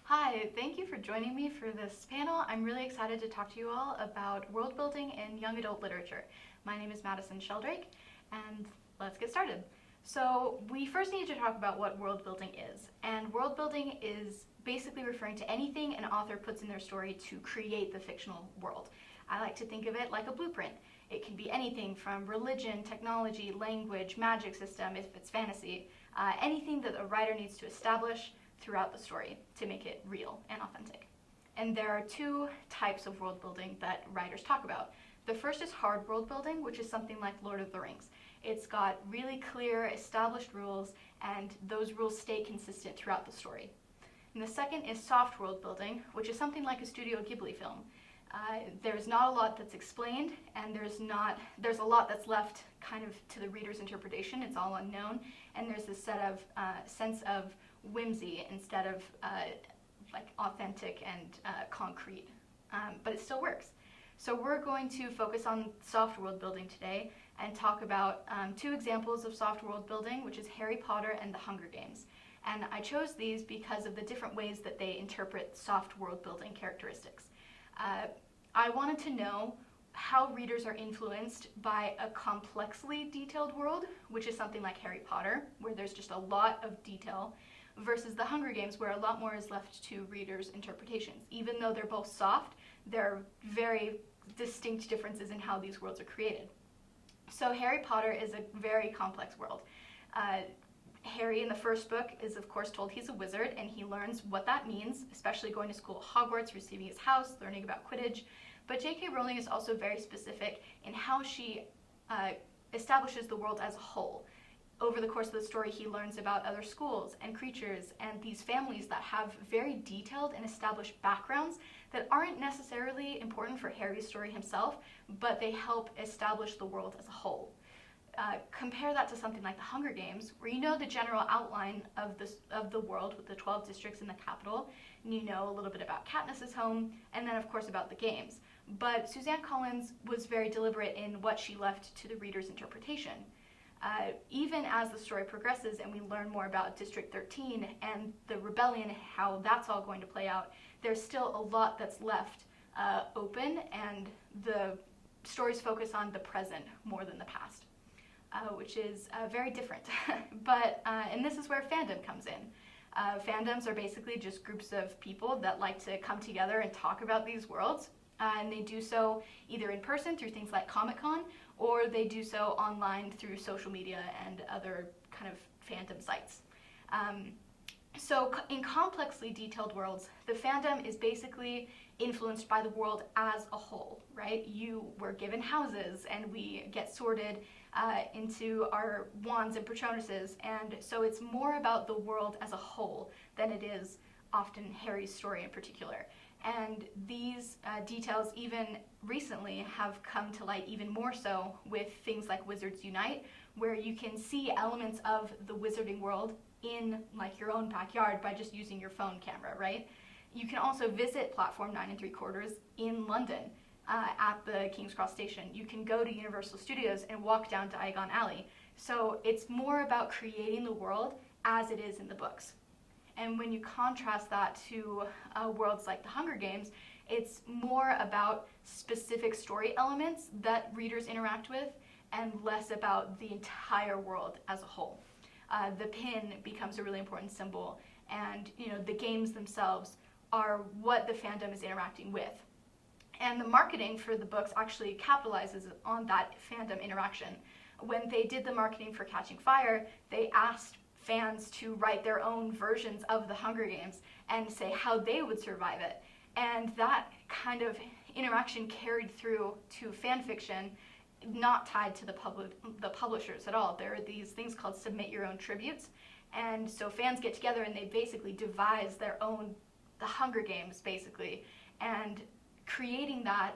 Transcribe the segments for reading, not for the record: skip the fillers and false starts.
Hi, thank you for joining me for this panel. I'm really excited to talk to you all about world building in young adult literature. My name is Madison Sheldrake, and let's get started. So we first need to talk about what world building is. And world building is basically referring to anything an author puts in their story to create the fictional world. I like to think of it like a blueprint. It can be anything from religion, technology, language, magic system, if it's fantasy, anything that a writer needs to establish throughout the story to make it real and authentic. And there are two types of world building that writers talk about. The first is hard world building, which is something like Lord of the Rings. It's got really clear, established rules, and those rules stay consistent throughout the story. And the second is soft world building, which is something like a Studio Ghibli film. There's not a lot that's explained, and there's a lot that's left kind of to the reader's interpretation. It's all unknown, and there's this sense of whimsy instead of like authentic and concrete, but it still works. So we're going to focus on soft world building today and talk about two examples of soft world building, which is Harry Potter and the Hunger Games. And I chose these because of the different ways that they interpret soft world building characteristics. I wanted to know how readers are influenced by a complexly detailed world, which is something like Harry Potter, where there's just a lot of detail, versus the Hunger Games, where a lot more is left to readers' interpretations. Even though they're both soft, there are very distinct differences in how these worlds are created. So Harry Potter is a very complex world. Harry in the first book is of course told he's a wizard, and he learns what that means, especially going to school at Hogwarts, receiving his house, learning about Quidditch. But J.K. Rowling is also very specific in how she establishes the world as a whole. Over the course of the story, he learns about other schools and creatures and these families that have very detailed and established backgrounds that aren't necessarily important for Harry's story himself, but they help establish the world as a whole. Compare that to something like the Hunger Games, where you know the general outline of the world with the 12 districts in the capital, and you know a little bit about Katniss's home, and then of course about the games. But Suzanne Collins was very deliberate in what she left to the reader's interpretation. Even as the story progresses and we learn more about District 13 and the rebellion, how that's all going to play out, there's still a lot that's left open, and the stories focus on the present more than the past. Which is very different. And this is where fandom comes in. Fandoms are basically just groups of people that like to come together and talk about these worlds, and they do so either in person through things like Comic-Con, or they do so online through social media and other kind of fandom sites. So in complexly detailed worlds, the fandom is basically influenced by the world as a whole, right? We're given houses, and we get sorted into our wands and patronuses, and so it's more about the world as a whole than it is often Harry's story in particular. And these details even recently have come to light even more so with things like Wizards Unite, where you can see elements of the wizarding world in like your own backyard by just using your phone camera, right? You can also visit Platform 9 3/4 in London at the King's Cross station. You can go to Universal Studios and walk down Diagon Alley. So it's more about creating the world as it is in the books. And when you contrast that to worlds like the Hunger Games, it's more about specific story elements that readers interact with and less about the entire world as a whole. The pin becomes a really important symbol, and the games themselves are what the fandom is interacting with. And the marketing for the books actually capitalizes on that fandom interaction. When they did the marketing for Catching Fire, they asked fans to write their own versions of the Hunger Games and say how they would survive it. And that kind of interaction carried through to fan fiction, not tied to the publishers at all. There are these things called submit your own tributes, and so fans get together and they basically devise their own, the Hunger Games basically, and creating that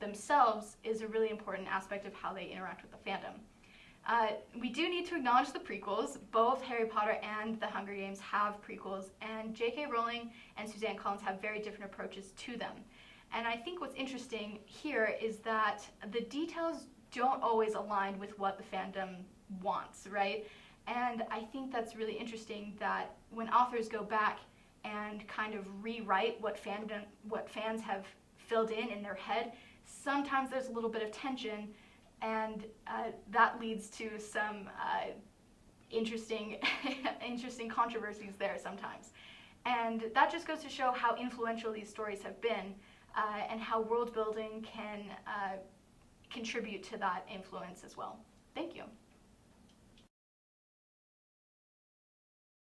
themselves is a really important aspect of how they interact with the fandom. We do need to acknowledge the prequels. Both Harry Potter and the Hunger Games have prequels, and J.K. Rowling and Suzanne Collins have very different approaches to them. And I think what's interesting here is that the details don't always align with what the fandom wants, right? And I think that's really interesting that when authors go back and kind of rewrite what fans have filled in their head, sometimes there's a little bit of tension, and that leads to some interesting controversies there sometimes. And that just goes to show how influential these stories have been, and how world building can contribute to that influence as well. Thank you.